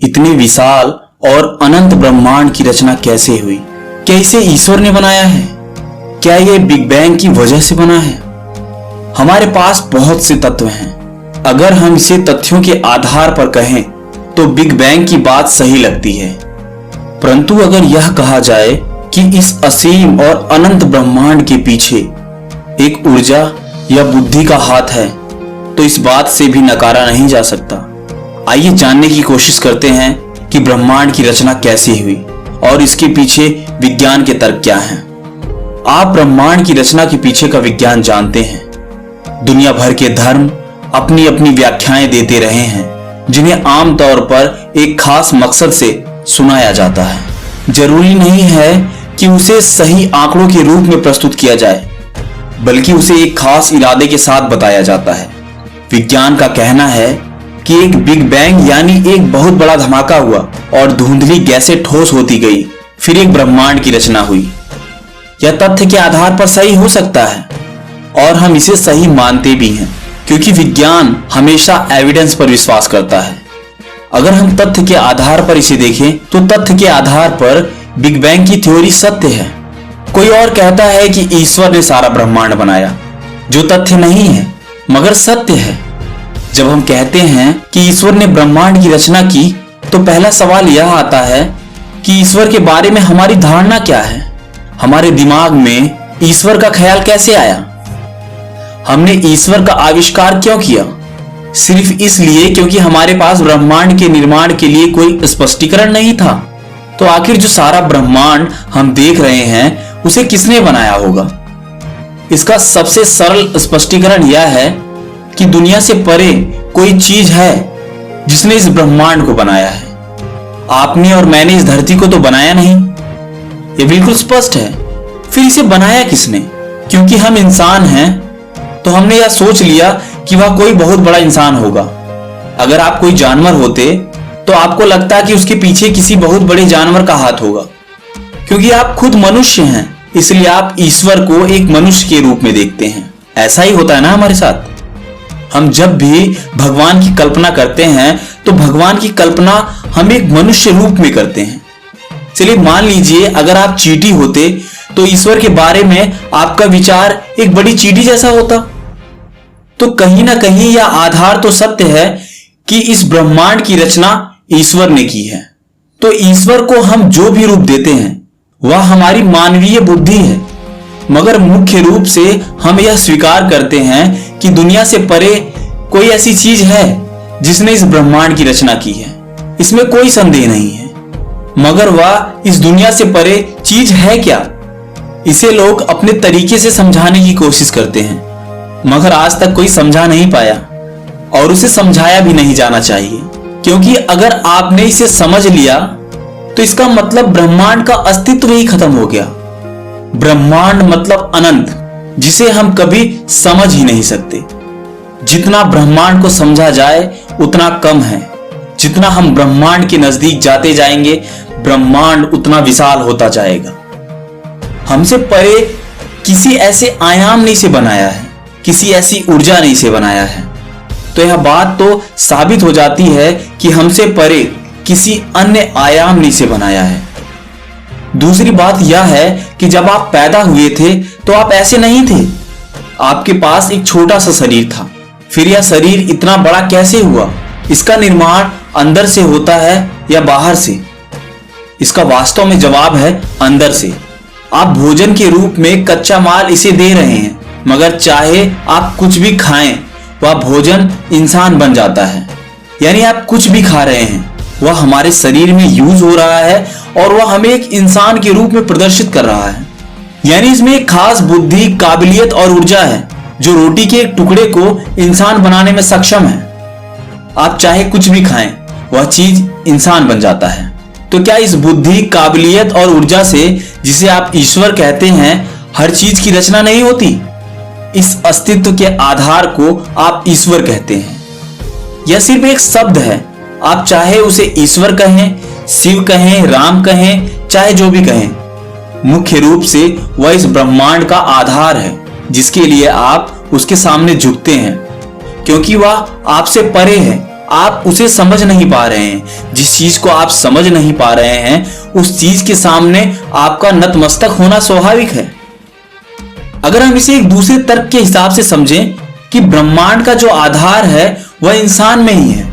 इतने विशाल और अनंत ब्रह्मांड की रचना कैसे हुई? क्या इसे ईश्वर ने बनाया है? क्या यह बिग बैंग की वजह से बना है? हमारे पास बहुत से तत्व हैं। अगर हम इसे तथ्यों के आधार पर कहें तो बिग बैंग की बात सही लगती है, परंतु अगर यह कहा जाए कि इस असीम और अनंत ब्रह्मांड के पीछे एक ऊर्जा या बुद्धि का हाथ है तो इस बात से भी नकारा नहीं जा सकता। आइए जानने की कोशिश करते हैं कि ब्रह्मांड की रचना कैसे हुई और इसके पीछे विज्ञान के तर्क क्या हैं। आप ब्रह्मांड की रचना के पीछे का विज्ञान जानते हैं। दुनिया भर के धर्म अपनी अपनी व्याख्याएं देते रहे हैं, जिन्हें आमतौर पर एक खास मकसद से सुनाया जाता है। जरूरी नहीं है कि उसे सही आंकड़ों के रूप में प्रस्तुत किया जाए, बल्कि उसे एक खास इरादे के साथ बताया जाता है। विज्ञान का कहना है कि एक बिग बैंग यानी एक बहुत बड़ा धमाका हुआ और धुंधली गैसें ठोस होती गई, फिर एक ब्रह्मांड की रचना हुई। यह तथ्य के आधार पर सही हो सकता है और हम इसे सही मानते भी हैं, क्योंकि विज्ञान हमेशा एविडेंस पर विश्वास करता है। अगर हम तथ्य के आधार पर इसे देखें तो तथ्य के आधार पर बिग बैंग की थ्योरी सत्य है। कोई और कहता है कि ईश्वर ने सारा ब्रह्मांड बनाया, जो तथ्य नहीं है मगर सत्य है। जब हम कहते हैं कि ईश्वर ने ब्रह्मांड की रचना की तो पहला सवाल यह आता है कि ईश्वर के बारे में हमारी धारणा क्या है। हमारे दिमाग में ईश्वर का ख्याल कैसे आया? हमने ईश्वर का आविष्कार क्यों किया? सिर्फ इसलिए क्योंकि हमारे पास ब्रह्मांड के निर्माण के लिए कोई स्पष्टीकरण नहीं था। तो आखिर जो सारा ब्रह्मांड हम देख रहे हैं उसे किसने बनाया होगा? इसका सबसे सरल स्पष्टीकरण यह है कि दुनिया से परे कोई चीज है जिसने इस ब्रह्मांड को बनाया है। आपने और मैंने इस धरती को तो बनाया नहीं, यह बिल्कुल स्पष्ट है। फिर इसे बनाया किसने? क्योंकि हम इंसान हैं तो हमने यह सोच लिया कि वह कोई बहुत बड़ा इंसान होगा। अगर आप कोई जानवर होते तो आपको लगता कि उसके पीछे किसी बहुत बड़े जानवर का हाथ होगा। क्योंकि आप खुद मनुष्य हैं, इसलिए आप ईश्वर को एक मनुष्य के रूप में देखते हैं। ऐसा ही होता है ना हमारे साथ। हम जब भी भगवान की कल्पना करते हैं तो भगवान की कल्पना हम एक मनुष्य रूप में करते हैं। चलिए मान लीजिए अगर आप चींटी होते तो ईश्वर के बारे में आपका विचार एक बड़ी चींटी जैसा होता। तो कहीं ना कहीं यह आधार तो सत्य है कि इस ब्रह्मांड की रचना ईश्वर ने की है। तो ईश्वर को हम जो भी रूप देते हैं वह हमारी मानवीय बुद्धि है, मगर मुख्य रूप से हम यह स्वीकार करते हैं कि दुनिया से परे कोई ऐसी चीज है जिसने इस ब्रह्मांड की रचना की है। इसमें कोई संदेह नहीं है, मगर वह इस दुनिया से परे चीज है क्या? इसे लोग अपने तरीके से समझाने की कोशिश करते हैं, मगर आज तक कोई समझा नहीं पाया और उसे समझाया भी नहीं जाना चाहिए। क्योंकि अगर आपने इसे समझ लिया तो इसका मतलब ब्रह्मांड का अस्तित्व ही खत्म हो गया। ब्रह्मांड मतलब अनंत, जिसे हम कभी समझ ही नहीं सकते। जितना ब्रह्मांड को समझा जाए उतना कम है। जितना हम ब्रह्मांड के नजदीक जाते जाएंगे ब्रह्मांड उतना विशाल होता जाएगा। हमसे परे किसी ऐसे आयाम ने इसे बनाया है, किसी ऐसी ऊर्जा ने इसे बनाया है। तो यह बात तो साबित हो जाती है कि हमसे परे किसी अन्य आयाम ने इसे बनाया है। दूसरी बात यह है कि जब आप पैदा हुए थे तो आप ऐसे नहीं थे। आपके पास एक छोटा सा शरीर था, फिर यह शरीर इतना बड़ा कैसे हुआ? इसका निर्माण अंदर से होता है या बाहर से? इसका वास्तव में जवाब है अंदर से। आप भोजन के रूप में कच्चा माल इसे दे रहे हैं, मगर चाहे आप कुछ भी खाएं वह भोजन इंसान बन जाता है। यानी आप कुछ भी खा रहे हैं वह हमारे शरीर में यूज हो रहा है और वह हमें एक इंसान के रूप में प्रदर्शित कर रहा है। यानी इसमें एक खास बुद्धि, काबिलियत और ऊर्जा है जो रोटी के एक टुकड़े को इंसान बनाने में सक्षम है। आप चाहे कुछ भी खाएं वह चीज इंसान बन जाता है। तो क्या इस बुद्धि, काबिलियत और ऊर्जा से, जिसे आप ईश्वर कहते हैं, हर चीज की रचना नहीं होती? इस अस्तित्व के आधार को आप ईश्वर कहते हैं। यह सिर्फ एक शब्द है। आप चाहे उसे ईश्वर कहें, शिव कहें, राम कहें, चाहे जो भी कहें, मुख्य रूप से वह इस ब्रह्मांड का आधार है जिसके लिए आप उसके सामने झुकते हैं, क्योंकि वह आपसे परे है, आप उसे समझ नहीं पा रहे हैं। जिस चीज को आप समझ नहीं पा रहे हैं उस चीज के सामने आपका नतमस्तक होना स्वाभाविक है। अगर हम इसे एक दूसरे तर्क के हिसाब से समझें कि ब्रह्मांड का जो आधार है वह इंसान में ही है,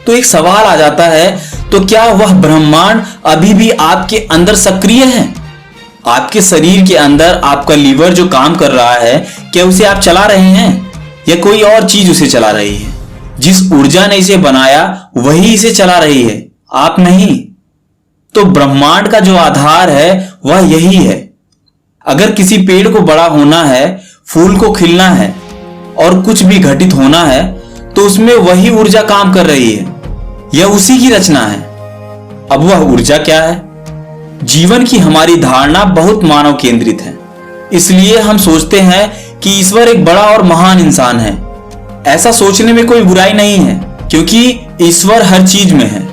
तो एक सवाल आ जाता है, तो क्या वह ब्रह्मांड अभी भी आपके अंदर सक्रिय है? आपके शरीर के अंदर आपका लीवर जो काम कर रहा है, क्या उसे आप चला रहे हैं या कोई और चीज उसे चला रही है? जिस ऊर्जा ने इसे बनाया वही इसे चला रही है, आप नहीं। तो ब्रह्मांड का जो आधार है वह यही है। अगर किसी पेड़ को बड़ा होना है, फूल को खिलना है और कुछ भी घटित होना है, तो उसमें वही ऊर्जा काम कर रही है, यह उसी की रचना है। अब वह ऊर्जा क्या है? जीवन की हमारी धारणा बहुत मानव केंद्रित है, इसलिए हम सोचते हैं कि ईश्वर एक बड़ा और महान इंसान है। ऐसा सोचने में कोई बुराई नहीं है, क्योंकि ईश्वर हर चीज में है।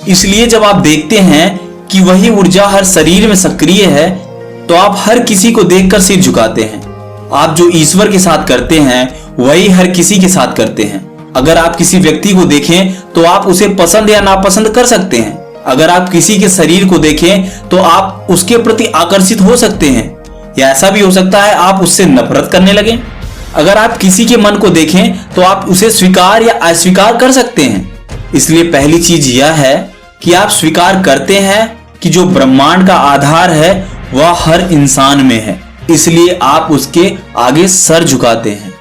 इसलिए जब आप देखते हैं कि वही ऊर्जा हर शरीर में सक्रिय है, तो आप हर किसी को देखकर सिर झुकाते हैं। आप जो ईश्वर के साथ करते हैं वही हर किसी के साथ करते हैं। अगर आप किसी व्यक्ति को देखें तो आप उसे पसंद या नापसंद कर सकते हैं। अगर आप किसी के शरीर को देखें तो आप उसके प्रति आकर्षित हो सकते हैं, या ऐसा भी हो सकता है आप उससे नफरत करने लगें। अगर आप किसी के मन को देखें तो आप उसे स्वीकार या अस्वीकार कर सकते हैं। इसलिए पहली चीज यह है कि आप स्वीकार करते हैं कि जो ब्रह्मांड का आधार है वह हर इंसान में है, इसलिए आप उसके आगे सर झुकाते हैं।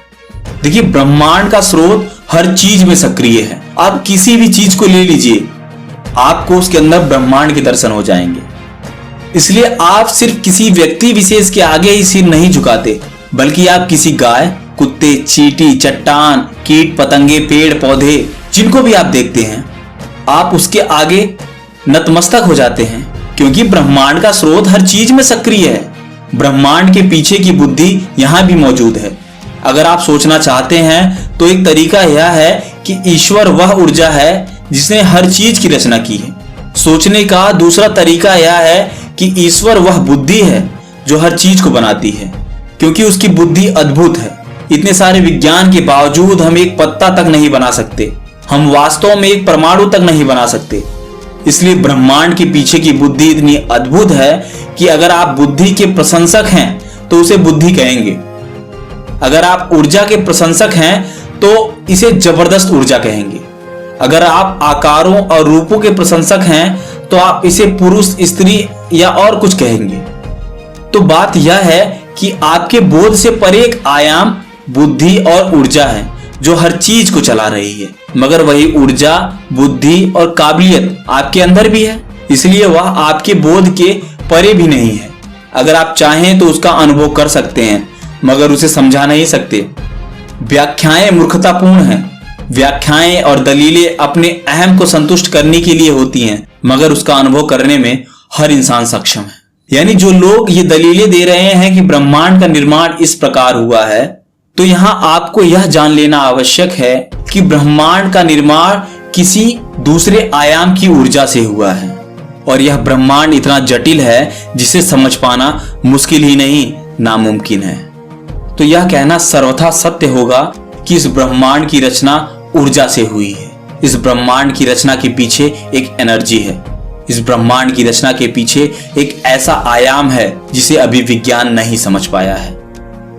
देखिए, ब्रह्मांड का स्रोत हर चीज में सक्रिय है। आप किसी भी चीज को ले लीजिए, आपको उसके अंदर ब्रह्मांड के दर्शन हो जाएंगे। इसलिए आप सिर्फ किसी व्यक्ति विशेष के आगे ही सिर नहीं झुकाते, बल्कि आप किसी गाय, कुत्ते, चींटी, चट्टान, कीट पतंगे, पेड़ पौधे, जिनको भी आप देखते हैं, आप उसके आगे नतमस्तक हो जाते हैं, क्योंकि ब्रह्मांड का स्रोत हर चीज में सक्रिय है। ब्रह्मांड के पीछे की बुद्धि यहां भी मौजूद है। अगर आप सोचना चाहते हैं तो एक तरीका यह है कि ईश्वर वह ऊर्जा है जिसने हर चीज की रचना की है। सोचने का दूसरा तरीका यह है कि ईश्वर वह बुद्धि है जो हर चीज को बनाती है, क्योंकि उसकी बुद्धि अद्भुत है। इतने सारे विज्ञान के बावजूद हम एक पत्ता तक नहीं बना सकते, हम वास्तव में एक परमाणु तक नहीं बना सकते। इसलिए ब्रह्मांड के पीछे की बुद्धि इतनी अद्भुत है कि अगर आप बुद्धि के प्रशंसक हैं तो उसे बुद्धि कहेंगे। अगर आप ऊर्जा के प्रशंसक हैं तो इसे जबरदस्त ऊर्जा कहेंगे। अगर आप आकारों और रूपों के प्रशंसक हैं तो आप इसे पुरुष, स्त्री या और कुछ कहेंगे। तो बात यह है कि आपके बोध से परे एक आयाम, बुद्धि और ऊर्जा है जो हर चीज को चला रही है, मगर वही ऊर्जा, बुद्धि और काबिलियत आपके अंदर भी है, इसलिए वह आपके बोध के परे भी नहीं है। अगर आप चाहें तो उसका अनुभव कर सकते हैं, मगर उसे समझा नहीं सकते। व्याख्याएं मूर्खतापूर्ण हैं। व्याख्याएं और दलीलें अपने अहम को संतुष्ट करने के लिए होती हैं, मगर उसका अनुभव करने में हर इंसान सक्षम है। यानी जो लोग ये दलीलें दे रहे हैं कि ब्रह्मांड का निर्माण इस प्रकार हुआ है, तो यहां आपको यह जान लेना आवश्यक है कि ब्रह्मांड का निर्माण किसी दूसरे आयाम की ऊर्जा से हुआ है, और यह ब्रह्मांड इतना जटिल है जिसे समझ पाना मुश्किल ही नहीं, नामुमकिन है। तो यह कहना सर्वथा सत्य होगा कि इस ब्रह्मांड की रचना ऊर्जा से हुई है। इस ब्रह्मांड की रचना के पीछे एक एनर्जी है। इस ब्रह्मांड की रचना के पीछे एक ऐसा आयाम है जिसे अभी विज्ञान नहीं समझ पाया है।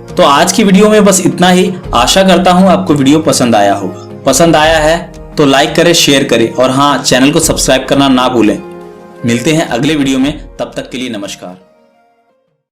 तो आज की वीडियो में बस इतना ही। आशा करता हूं आपको वीडियो पसंद आया होगा। पसंद आया है तो लाइक करें, शेयर करें और हाँ, चैनल को सब्सक्राइब करना ना भूलें। मिलते हैं अगले वीडियो में, तब तक के लिए नमस्कार।